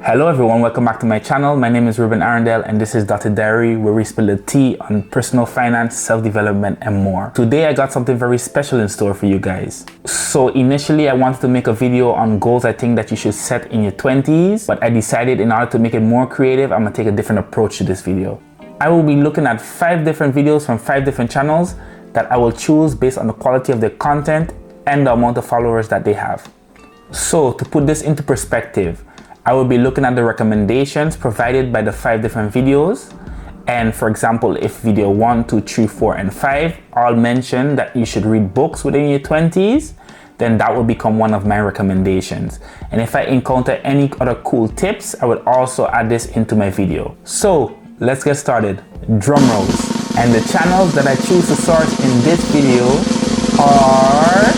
Hello everyone, welcome back to my channel. My name is Ruben Arundel and this is Dotted Diary, where we spill the tea on personal finance, self-development and more. Today I got something very special in store for you guys. So initially I wanted to make a video on goals I think that you should set in your 20s, but I decided in order to make it more creative, I'm gonna take a different approach to this video. I will be looking at 5 different videos from 5 different channels that I will choose based on the quality of their content and the amount of followers that they have. So to put this into perspective, I will be looking at the recommendations provided by the 5 different videos. And for example, if video 1, 2, 3, 4, and 5 all mention that you should read books within your 20s, then that will become one of my recommendations. And if I encounter any other cool tips, I would also add this into my video. So let's get started. Drum rolls. And the channels that I choose to source in this video are...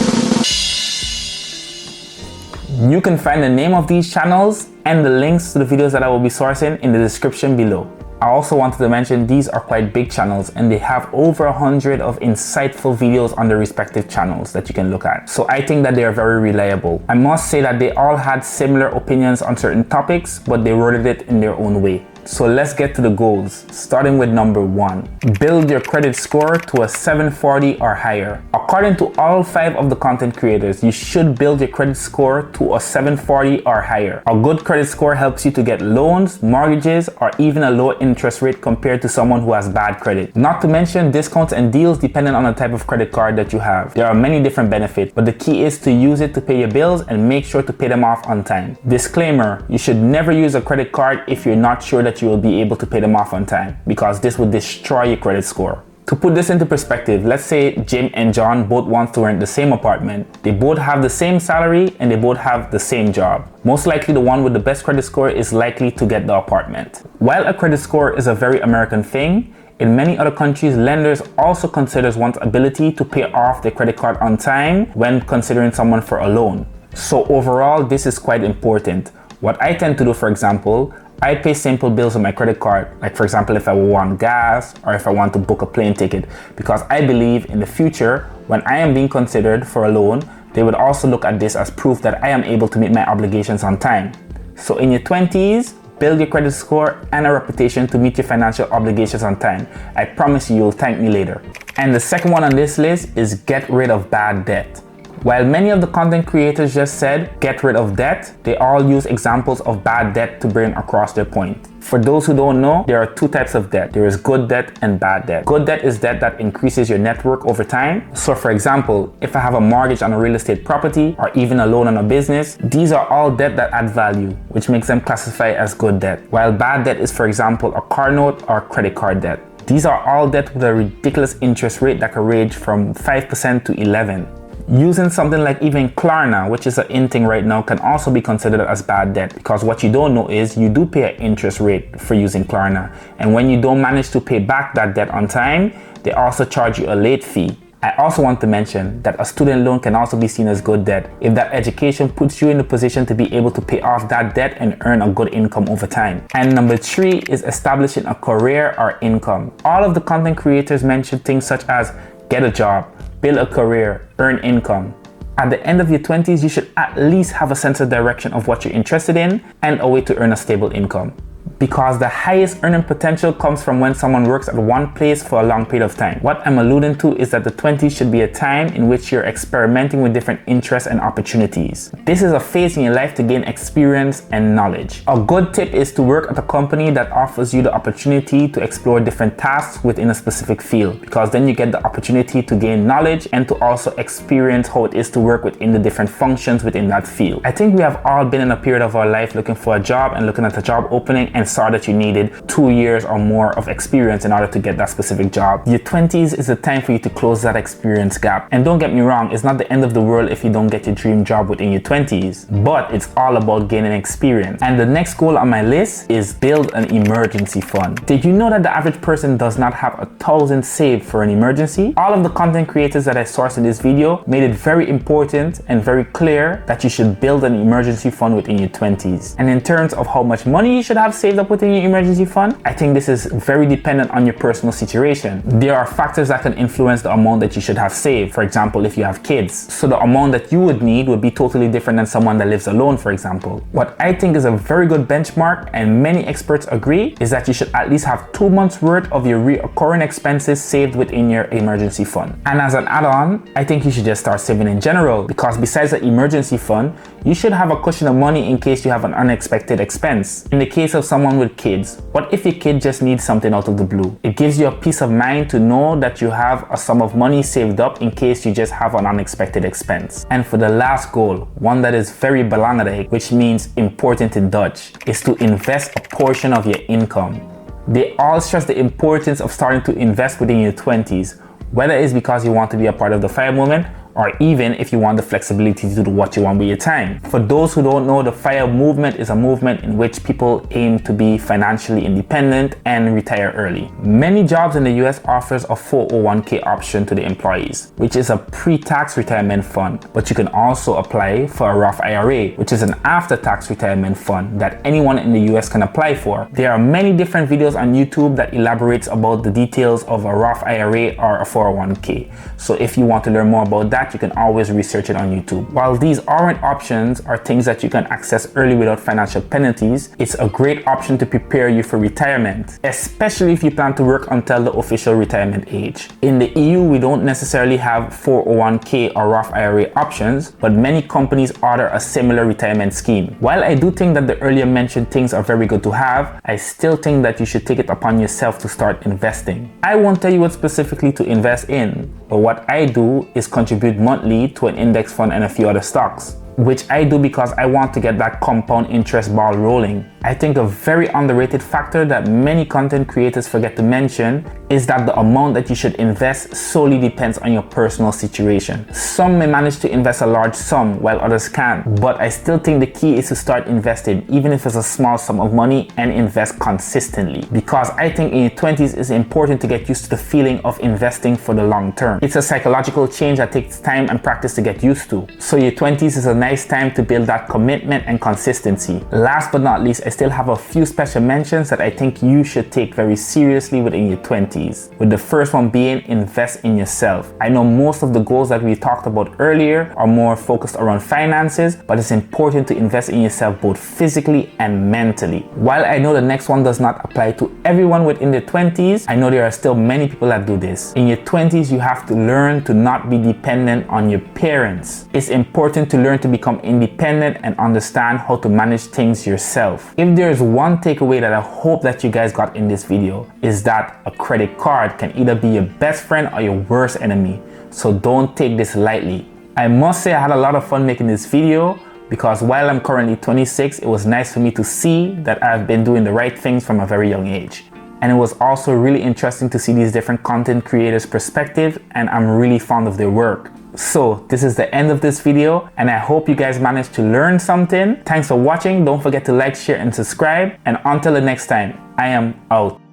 You can find the name of these channels and the links to the videos that I will be sourcing in the description below. I also wanted to mention these are quite big channels and they have over 100 of insightful videos on their respective channels that you can look at. So I think that they are very reliable. I must say that they all had similar opinions on certain topics, but they worded it in their own way. So let's get to the goals, starting with number 1. Build your credit score to a 740 or higher. According to all 5 of the content creators, you should build your credit score to a 740 or higher. A good credit score helps you to get loans, mortgages, or even a low interest rate compared to someone who has bad credit. Not to mention discounts and deals depending on the type of credit card that you have. There are many different benefits, but the key is to use it to pay your bills and make sure to pay them off on time. Disclaimer, you should never use a credit card if you're not sure that you will be able to pay them off on time, because this will destroy your credit score. To put this into perspective, let's say Jim and John both want to rent the same apartment. They both have the same salary and they both have the same job. Most likely the one with the best credit score is likely to get the apartment. While a credit score is a very American thing, in many other countries, lenders also consider one's ability to pay off their credit card on time when considering someone for a loan. So overall, this is quite important. What I tend to do, for example, I pay simple bills on my credit card, like for example if I want gas or if I want to book a plane ticket, because I believe in the future when I am being considered for a loan, they would also look at this as proof that I am able to meet my obligations on time. So in your 20s, build your credit score and a reputation to meet your financial obligations on time. I promise you'll thank me later. And the second one on this list is get rid of bad debt. While many of the content creators just said get rid of debt, they all use examples of bad debt to bring across their point. For those who don't know, there are 2 types of debt. There is good debt and bad debt. Good debt is debt that increases your net worth over time. So for example, if I have a mortgage on a real estate property or even a loan on a business, these are all debt that add value, which makes them classify as good debt. While bad debt is, for example, a car note or credit card debt. These are all debt with a ridiculous interest rate that can range from 5% to 11%. Using something like even Klarna, which is an in thing right now, can also be considered as bad debt, because what you don't know is you do pay an interest rate for using Klarna, and when you don't manage to pay back that debt on time, they also charge you a late fee. I also want to mention that a student loan can also be seen as good debt if that education puts you in the position to be able to pay off that debt and earn a good income over time. And number 3 is establishing a career or income. All of the content creators mention things such as get a job, build a career, earn income. At the end of your 20s, you should at least have a sense of direction of what you're interested in and a way to earn a stable income. Because the highest earning potential comes from when someone works at one place for a long period of time. What I'm alluding to is that the 20s should be a time in which you're experimenting with different interests and opportunities. This is a phase in your life to gain experience and knowledge. A good tip is to work at a company that offers you the opportunity to explore different tasks within a specific field, because then you get the opportunity to gain knowledge and to also experience how it is to work within the different functions within that field. I think we have all been in a period of our life looking for a job and looking at a job opening and saw that you needed 2 years or more of experience in order to get that specific job. Your 20s is the time for you to close that experience gap. And don't get me wrong, it's not the end of the world if you don't get your dream job within your 20s, but it's all about gaining experience. And the next goal on my list is build an emergency fund. Did you know that the average person does not have $1,000 saved for an emergency? All of the content creators that I sourced in this video made it very important and very clear that you should build an emergency fund within your 20s. And in terms of how much money you should have saved saved up within your emergency fund? I think this is very dependent on your personal situation. There are factors that can influence the amount that you should have saved. For example, if you have kids. So the amount that you would need would be totally different than someone that lives alone, for example. What I think is a very good benchmark, and many experts agree, is that you should at least have 2 months worth of your recurring expenses saved within your emergency fund. And as an add-on, I think you should just start saving in general, because besides the emergency fund, you should have a cushion of money in case you have an unexpected expense. In the case of someone with kids, what if your kid just needs something out of the blue? It gives you a peace of mind to know that you have a sum of money saved up in case you just have an unexpected expense. And for the last goal, one that is very belangrijk, which means important in Dutch, is to invest a portion of your income. They all stress the importance of starting to invest within your 20s, whether it's because you want to be a part of the FIRE movement, or even if you want the flexibility to do what you want with your time. For those who don't know, the FIRE movement is a movement in which people aim to be financially independent and retire early. Many jobs in the US offers a 401k option to the employees, which is a pre-tax retirement fund, but you can also apply for a Roth IRA, which is an after-tax retirement fund that anyone in the US can apply for. There are many different videos on YouTube that elaborates about the details of a Roth IRA or a 401k. So if you want to learn more about that, you can always research it on YouTube. While these aren't options or things that you can access early without financial penalties, it's a great option to prepare you for retirement, especially if you plan to work until the official retirement age. In the EU, we don't necessarily have 401k or Roth IRA options, but many companies order a similar retirement scheme. While I do think that the earlier mentioned things are very good to have, I still think that you should take it upon yourself to start investing. I won't tell you what specifically to invest in, but what I do is contribute monthly to an index fund and a few other stocks, which I do because I want to get that compound interest ball rolling. I think a very underrated factor that many content creators forget to mention is that the amount that you should invest solely depends on your personal situation. Some may manage to invest a large sum while others can't, but I still think the key is to start investing, even if it's a small sum of money, and invest consistently. Because I think in your 20s it's important to get used to the feeling of investing for the long term. It's a psychological change that takes time and practice to get used to. So your 20s is a nice time to build that commitment and consistency. Last but not least, I still have a few special mentions that I think you should take very seriously within your 20s, with the first one being invest in yourself. I know most of the goals that we talked about earlier are more focused around finances, but it's important to invest in yourself both physically and mentally. While I know the next one does not apply to everyone within their 20s, I know there are still many people that do this. In your 20s, you have to learn to not be dependent on your parents. It's important to learn to become independent and understand how to manage things yourself. If there's one takeaway that I hope that you guys got in this video, is that a credit card can either be your best friend or your worst enemy. So don't take this lightly. I must say I had a lot of fun making this video, because while I'm currently 26, it was nice for me to see that I've been doing the right things from a very young age. And it was also really interesting to see these different content creators' perspective, and I'm really fond of their work. So this is the end of this video, and I hope you guys managed to learn something. Thanks for watching. Don't forget to like, share, and subscribe. And until the next time, I am out.